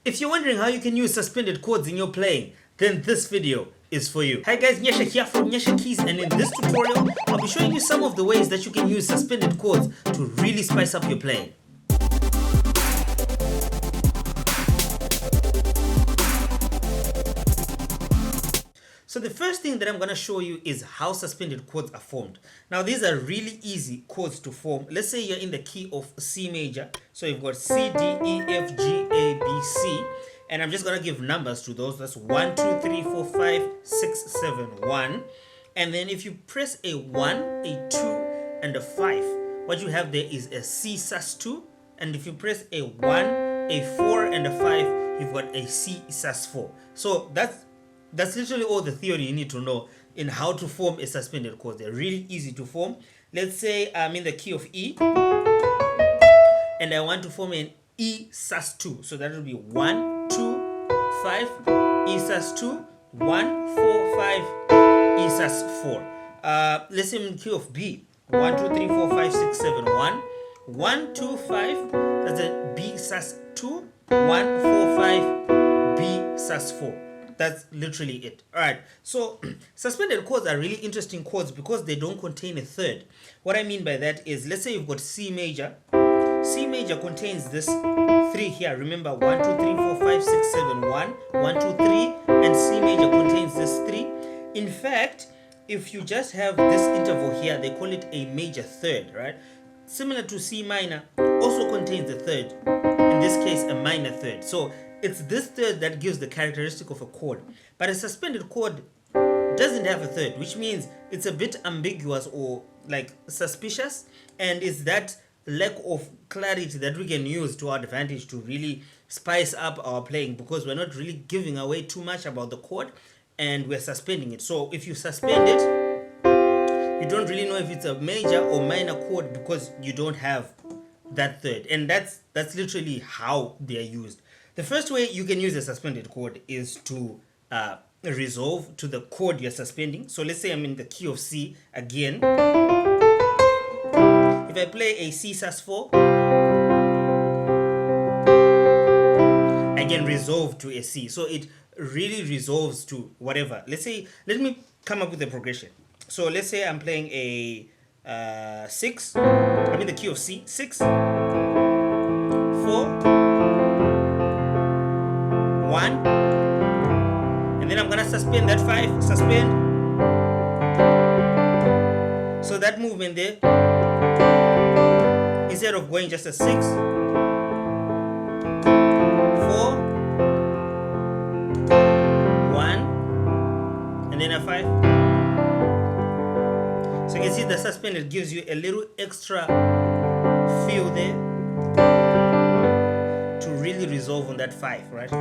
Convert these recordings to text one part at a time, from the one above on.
If you're wondering how you can use suspended chords in your playing, then this video is for you. Hi guys, Nyesha here from Nyesha Keys, and in this tutorial, I'll be showing you some of the ways that you can use suspended chords to really spice up your playing. So the first thing that I'm going to show you is how suspended chords are formed. Now these are really easy chords to form. Let's say you're in the key of C major. So you've got C, D, E, F, G, A, B, C. And I'm just going to give numbers to those. That's 1, 2, 3, 4, 5, 6, 7, 1. And then if you press a 1, a 2, and a 5, what you have there is a C sus2. And if you press a 1, a 4, and a 5, you've got a C sus4. So that's literally all the theory you need to know in how to form a suspended chord. They're really easy to form. Let's say I'm in the key of E and I want to form an E sus2. So that will be 1, 2, 5, E sus2, 1, 4, 5, E sus4. Let's say I'm in the key of B. 1, 2, 3, 4, 5, 6, 7, 1. 1, 2, 5, that's a B sus2, 1, 4, 5, B sus4. That's literally it. Alright, so suspended chords are really interesting chords because they don't contain a third. What I mean by that is, let's say you've got C major. C major contains this 3 here. Remember, 1, 2, 3, 4, 5, 6, 7, 1. 1, 2, 3. And C major contains this 3. In fact, if you just have this interval here, they call it a major third, right? Similar to C minor, also contains a third. In this case, a minor third. So it's this third that gives the characteristic of a chord. But a suspended chord doesn't have a third, which means it's a bit ambiguous or like suspicious, and it's that lack of clarity that we can use to our advantage to really spice up our playing, because we're not really giving away too much about the chord and we're suspending it. So if you suspend it, you don't really know if it's a major or minor chord because you don't have that third. And that's literally how they're used. The first way you can use a suspended chord is to resolve to the chord you're suspending. So let's say I'm in the key of C again. If I play a C sus4, I can resolve to a C. So it really resolves to whatever. Let's say, let me come up with a progression. So let's say I'm playing a 6. I'm in the key of C. 6, 4, 1, and then I'm gonna suspend that 5, suspend. So that movement there, instead of going just a 6, 4, and then a 5. So you can see the suspended gives you a little extra feel there to really resolve on that 5, right?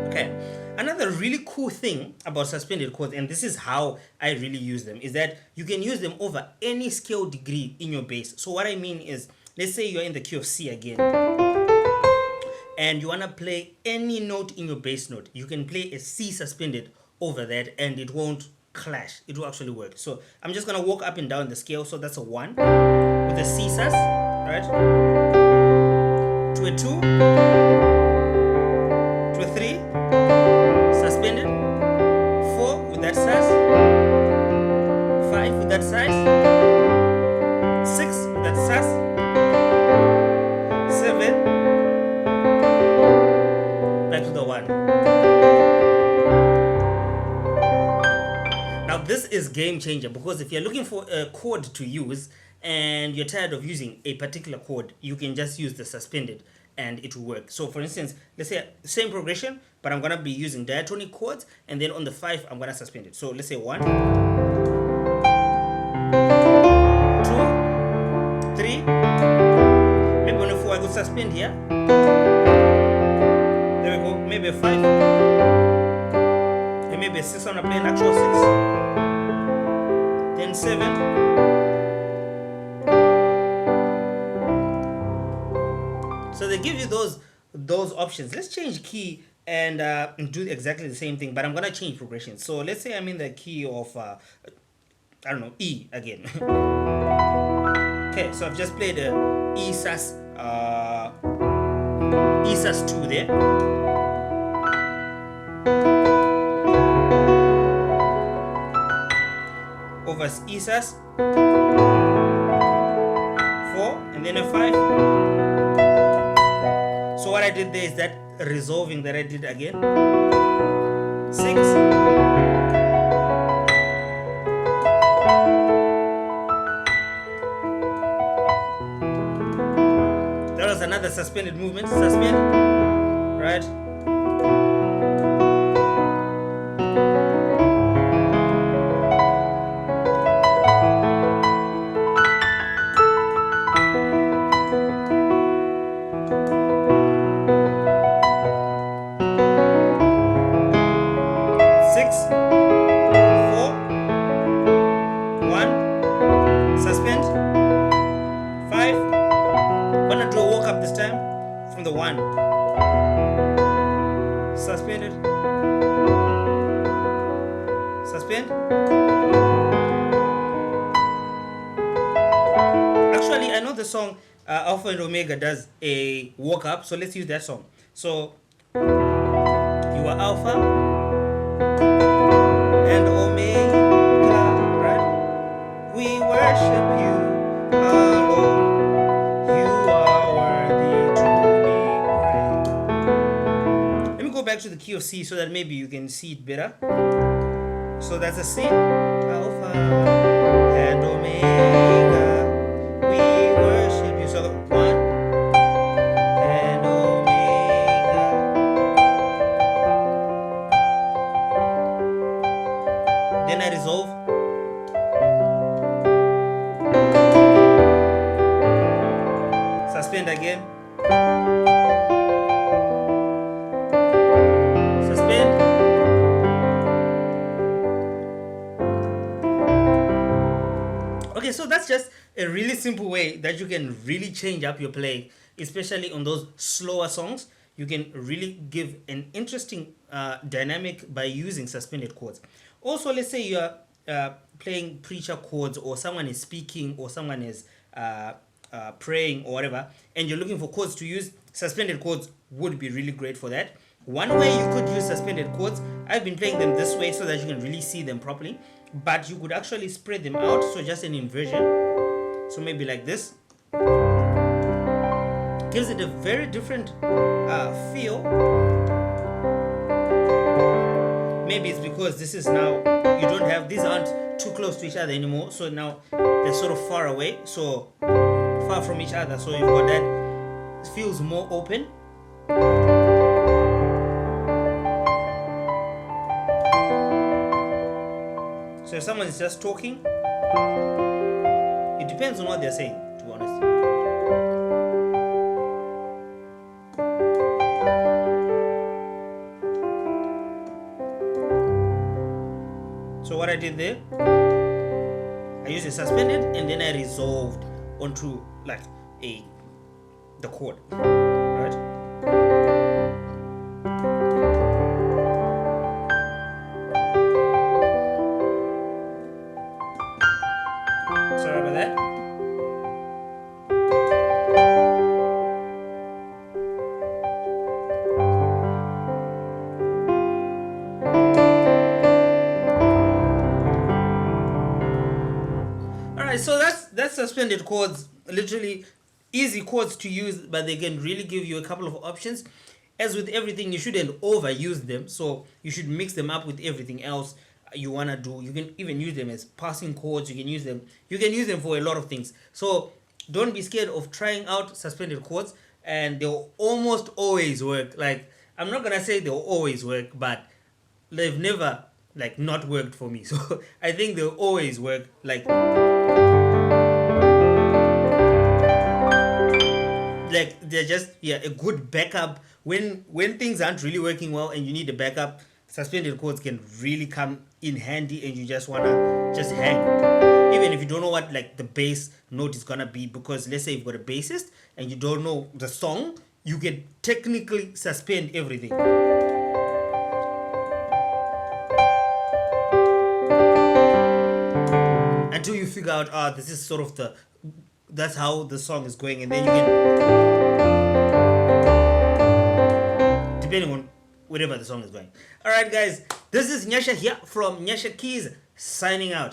Okay, another really cool thing about suspended chords, and this is how I really use them, is that you can use them over any scale degree in your bass. So what I mean is, let's say you're in the key of C again, and you want to play any note in your bass note. You can play a C suspended over that and it won't clash. It will actually work. So I'm just going to walk up and down the scale. So that's a 1 with a C sus, right? To a 2, to a 3, suspended, 4 with that sus, 5 with that sus, 6 with that sus, 7, back to the 1. Now this is game changer, because if you're looking for a chord to use and you're tired of using a particular chord, you can just use the suspended and it will work. So for instance, let's say same progression, but I'm gonna be using diatonic chords, and then on the 5 I'm gonna suspend it. So let's say 1, 2, 3, maybe on the 4 I could suspend here. There we go, maybe a 5, and maybe a 6. I'm gonna play an actual 6, then 7, so they give you those options. Let's change key and do exactly the same thing, but I'm gonna change progression. So let's say I'm in the key of I don't know, E again. Okay, so I've just played a E sus 2 there. Over E sus 4 and then a 5. So what I did there is that resolving that I did again. 6. That was another suspended movement. Suspend, right? From the 1. Suspended. Suspend. Actually, I know the song Alpha and Omega does a walk up, so let's use that song. So, you are Alpha and Omega, right? We worship you alone. Go back to the key of C so that maybe you can see it better. So that's a C. Alpha and Omega, we worship you. So 1 and Omega. Then I resolve. Suspend again. Okay, so that's just a really simple way that you can really change up your play, especially on those slower songs. You can really give an interesting dynamic by using suspended chords. Also, let's say you're playing preacher chords, or someone is speaking, or someone is praying or whatever, and you're looking for chords to use, suspended chords would be really great for that. One way you could use suspended chords, I've been playing them this way so that you can really see them properly, but you could actually spread them out, so just an inversion. So maybe like this. Gives it a very different feel. Maybe it's because this is now, you don't have, these aren't too close to each other anymore, so now they're sort of far away, so far from each other, so you've got that, it feels more open. So if someone is just talking, it depends on what they're saying, to be honest. So what I did there, I used a suspended and then I resolved onto like the chord, right? Sorry about that. Alright, so that's suspended chords. Literally easy chords to use, but they can really give you a couple of options. As with everything, you shouldn't overuse them, so you should mix them up with everything else you want to do. You can even use them as passing chords. You can use them for a lot of things. So don't be scared of trying out suspended chords, and they'll almost always work. Like, I'm not gonna say they'll always work, but they've never like not worked for me. So I think they'll always work. Like they're just a good backup when things aren't really working well and you need a backup. Suspended chords can really come in handy, and you just wanna just hang, even if you don't know what like the bass note is gonna be, because let's say you've got a bassist and you don't know the song, you can technically suspend everything. Until you figure out, this is sort of the that's how the song is going, and then you can, depending on wherever the song is going. All right, guys, this is Nyasha here from Nyasha Keys, signing out.